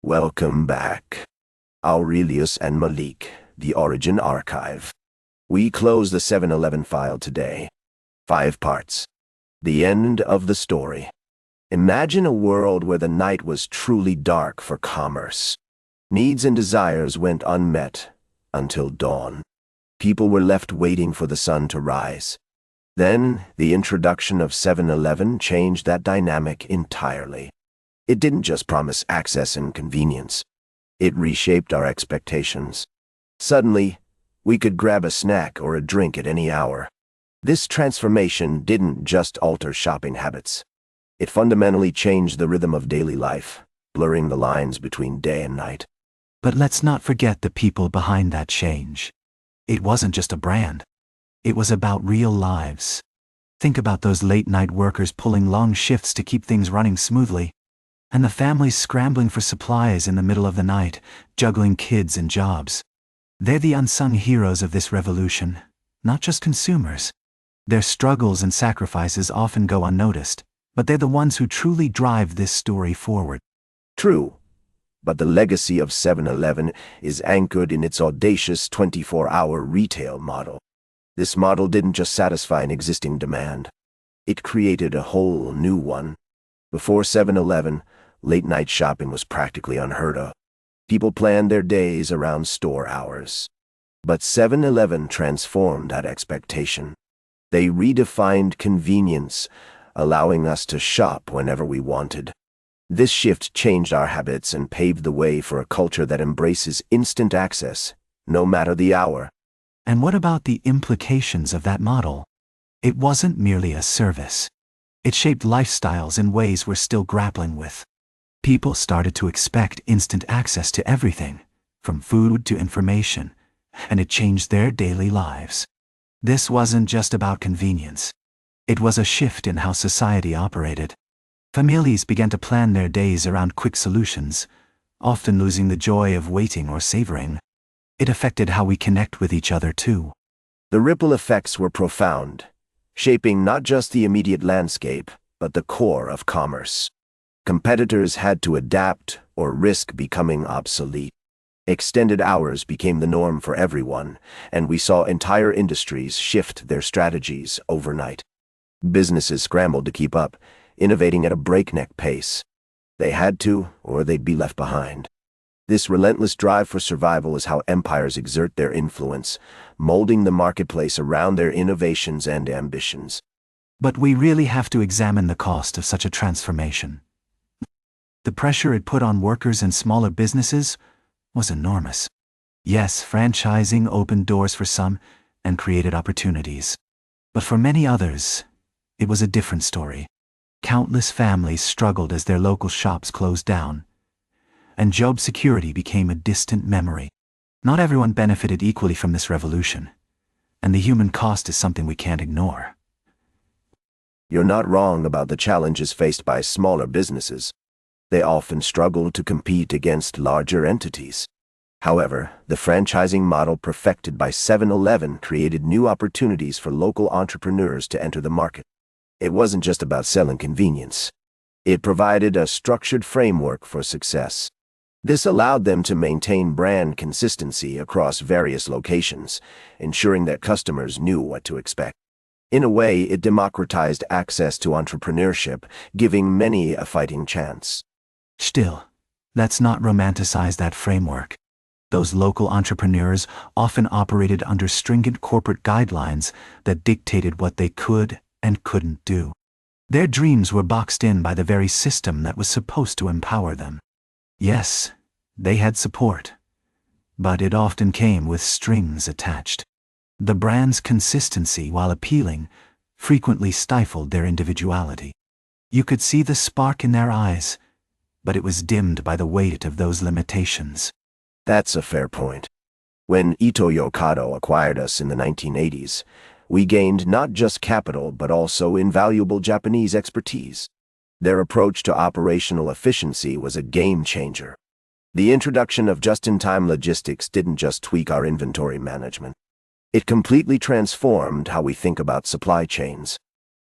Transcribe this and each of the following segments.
Welcome back. Aurelius and Malik, The Origin Archive. We close the 7-Eleven file today. 5 parts. The end of the story. Imagine a world where the night was truly dark for commerce. Needs and desires went unmet until dawn. People were left waiting for the sun to rise. Then, the introduction of 7-Eleven changed that dynamic entirely. It didn't just promise access and convenience. It reshaped our expectations. Suddenly, we could grab a snack or a drink at any hour. This transformation didn't just alter shopping habits. It fundamentally changed the rhythm of daily life, blurring the lines between day and night. But let's not forget the people behind that change. It wasn't just a brand. It was about real lives. Think about those late-night workers pulling long shifts to keep things running smoothly. And the families scrambling for supplies in the middle of the night, juggling kids and jobs. They're the unsung heroes of this revolution, not just consumers. Their struggles and sacrifices often go unnoticed, but they're the ones who truly drive this story forward. True, but the legacy of 7-Eleven is anchored in its audacious 24-hour retail model. This model didn't just satisfy an existing demand. It created a whole new one. Before 7-Eleven, late-night shopping was practically unheard of. People planned their days around store hours. But 7-Eleven transformed that expectation. They redefined convenience, allowing us to shop whenever we wanted. This shift changed our habits and paved the way for a culture that embraces instant access, no matter the hour. And what about the implications of that model? It wasn't merely a service. It shaped lifestyles in ways we're still grappling with. People started to expect instant access to everything, from food to information, and it changed their daily lives. This wasn't just about convenience. It was a shift in how society operated. Families began to plan their days around quick solutions, often losing the joy of waiting or savoring. It affected how we connect with each other too. The ripple effects were profound, shaping not just the immediate landscape, but the core of commerce. Competitors had to adapt or risk becoming obsolete. Extended hours became the norm for everyone, and we saw entire industries shift their strategies overnight. Businesses scrambled to keep up, innovating at a breakneck pace. They had to, or they'd be left behind. This relentless drive for survival is how empires exert their influence, molding the marketplace around their innovations and ambitions. But we really have to examine the cost of such a transformation. The pressure it put on workers and smaller businesses was enormous. Yes, franchising opened doors for some and created opportunities. But for many others, it was a different story. Countless families struggled as their local shops closed down, and job security became a distant memory. Not everyone benefited equally from this revolution, and the human cost is something we can't ignore. You're not wrong about the challenges faced by smaller businesses. They often struggle to compete against larger entities. However, the franchising model perfected by 7-Eleven created new opportunities for local entrepreneurs to enter the market. It wasn't just about selling convenience. It provided a structured framework for success. This allowed them to maintain brand consistency across various locations, ensuring that customers knew what to expect. In a way, it democratized access to entrepreneurship, giving many a fighting chance. Still, let's not romanticize that framework. Those local entrepreneurs often operated under stringent corporate guidelines that dictated what they could and couldn't do. Their dreams were boxed in by the very system that was supposed to empower them. Yes, they had support, but it often came with strings attached. The brand's consistency, while appealing, frequently stifled their individuality. You could see the spark in their eyes, but it was dimmed by the weight of those limitations. That's a fair point. When Ito-Yokado acquired us in the 1980s, we gained not just capital but also invaluable Japanese expertise. Their approach to operational efficiency was a game changer. The introduction of just-in-time logistics didn't just tweak our inventory management. It completely transformed how we think about supply chains.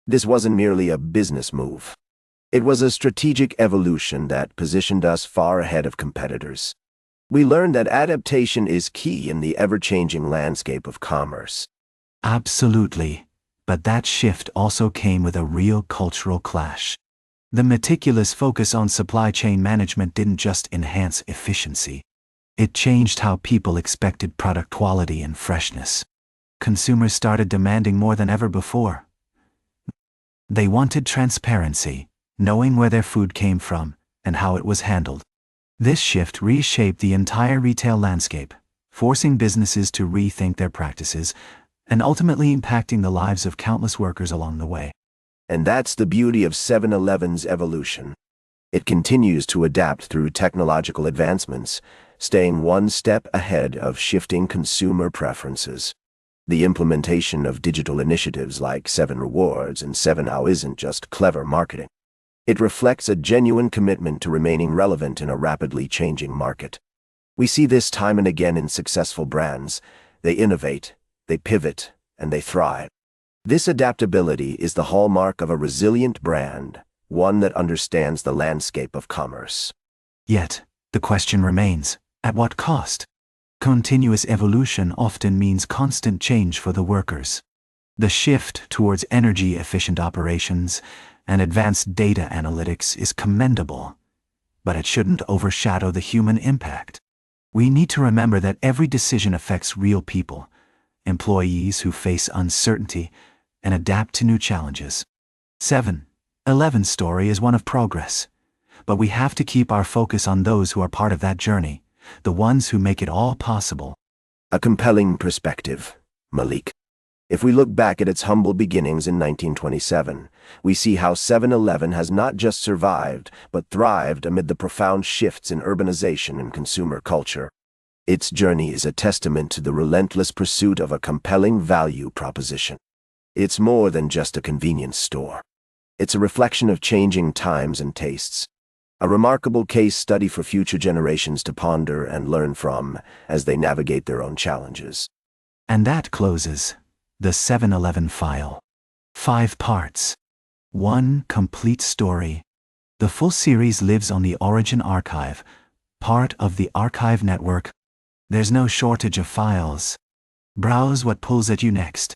This wasn't merely a business move. It was a strategic evolution that positioned us far ahead of competitors. We learned that adaptation is key in the ever-changing landscape of commerce. Absolutely. But that shift also came with a real cultural clash. The meticulous focus on supply chain management didn't just enhance efficiency. It changed how people expected product quality and freshness. Consumers started demanding more than ever before. They wanted transparency, knowing where their food came from and how it was handled. This shift reshaped the entire retail landscape, forcing businesses to rethink their practices and ultimately impacting the lives of countless workers along the way. And that's the beauty of 7-Eleven's evolution. It continues to adapt through technological advancements, staying one step ahead of shifting consumer preferences. The implementation of digital initiatives like 7 Rewards and 7 Now isn't just clever marketing. It reflects a genuine commitment to remaining relevant in a rapidly changing market. We see this time and again in successful brands. They innovate, they pivot, and they thrive. This adaptability is the hallmark of a resilient brand, one that understands the landscape of commerce. Yet, the question remains, at what cost? Continuous evolution often means constant change for the workers. The shift towards energy-efficient operations and advanced data analytics is commendable, but it shouldn't overshadow the human impact. We need to remember that every decision affects real people, employees who face uncertainty and adapt to new challenges. 7-Eleven's story is one of progress, but we have to keep our focus on those who are part of that journey, the ones who make it all possible. A compelling perspective, Malik. If we look back at its humble beginnings in 1927, we see how 7-Eleven has not just survived, but thrived amid the profound shifts in urbanization and consumer culture. Its journey is a testament to the relentless pursuit of a compelling value proposition. It's more than just a convenience store. It's a reflection of changing times and tastes. A remarkable case study for future generations to ponder and learn from as they navigate their own challenges. And that closes the 7-Eleven file. 5 parts. 1 complete story. The full series lives on the Origin Archive, part of the Archive Network. There's no shortage of files. Browse what pulls at you next.